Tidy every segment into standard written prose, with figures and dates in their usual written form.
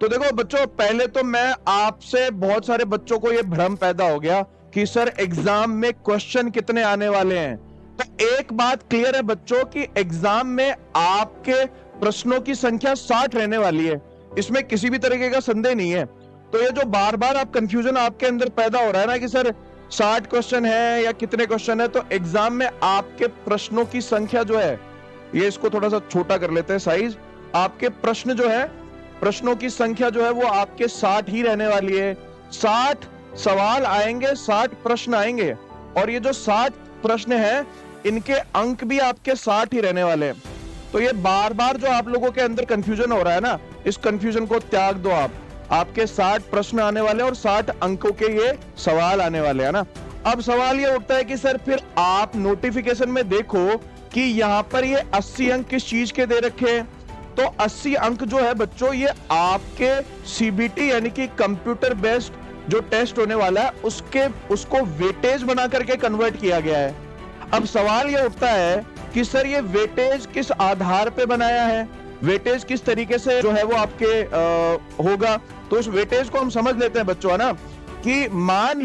तो देखो बच्चों, पहले तो मैं आपसे बहुत सारे बच्चों को ये भ्रम पैदा हो गया कि सर एग्जाम में क्वेश्चन कितने आने वाले हैं। तो एक बात क्लियर है बच्चों कि एग्जाम में आपके प्रश्नों की संख्या 60 रहने वाली है, इसमें किसी भी तरीके का संदेह नहीं है। तो ये जो बार बार आप कंफ्यूजन आपके अंदर पैदा हो रहा है ना कि सर 60 क्वेश्चन है या कितने क्वेश्चन है, तो एग्जाम में आपके प्रश्नों की संख्या जो है, ये इसको थोड़ा सा छोटा कर लेते हैं साइज, आपके प्रश्न जो है, प्रश्नों की संख्या जो है वो आपके 60 ही रहने वाली है। 60 सवाल आएंगे, 60 प्रश्न आएंगे, और ये जो 60 प्रश्न है इनके अंक भी आपके 60 ही रहने वाले हैं। तो ये बार बार जो आप लोगों के अंदर कंफ्यूजन हो रहा है ना, इस कंफ्यूजन को त्याग दो आप। आपके 60 प्रश्न आने वाले और 60 अंकों के ये सवाल आने वाले हैं ना। अब सवाल ये उठता है कि सर फिर आप नोटिफिकेशन में देखो कि यहाँ पर ये 80 अंक किस चीज के दे रखे हैं। तो 80 अंक जो है बच्चों, ये आपके सीबीटी यानी कि कंप्यूटर बेस्ड जो टेस्ट होने वाला है उसको वेटेज बना करके कन्वर्ट किया गया है। अब सवाल ये उठता है कि सर ये वेटेज किस आधार पे बनाया है, वेटेज किस तरीके से जो है वो आपके होगा। तो उस वेटेज को हम समझ लेते हैं बच्चों, है ना, कि मान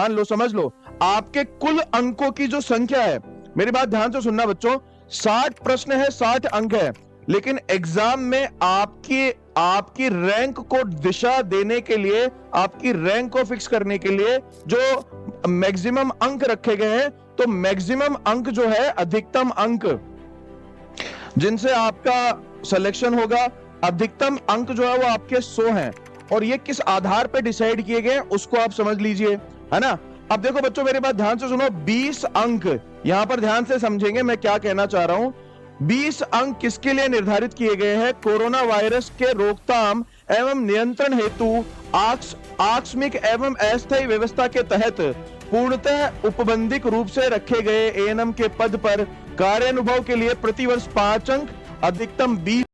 लो समझ लो आपके कुल अंकों की जो संख्या है, मेरी बात ध्यान से सुनना बच्चों, 60 प्रश्न है, 60 अंक है, लेकिन एग्जाम में आपकी रैंक को दिशा देने के लिए, आपकी रैंक को फिक्स करने के लिए जो मैक्सिमम अंक रखे गए हैं, तो मैक्सिमम अंक जो है, अधिकतम अंक जिनसे आपका सिलेक्शन होगा, अधिकतम अंक जो है वो आपके 100 हैं। और ये किस आधार पे डिसाइड किए गए उसको आप समझ लीजिए, है ना। अब देखो बच्चों, मेरी बात ध्यान से सुनो, 20 अंक यहां पर ध्यान से समझेंगे मैं क्या कहना चाह रहा हूं। 20 अंक किसके लिए निर्धारित किए गए हैं? कोरोना वायरस के रोकथाम एवं नियंत्रण हेतु आकस्मिक एवं अस्थायी व्यवस्था के तहत पूर्णतः उपबंधित रूप से रखे गए एएनएम के पद पर कार्यानुभव के लिए प्रतिवर्ष 5 अंक, अधिकतम 20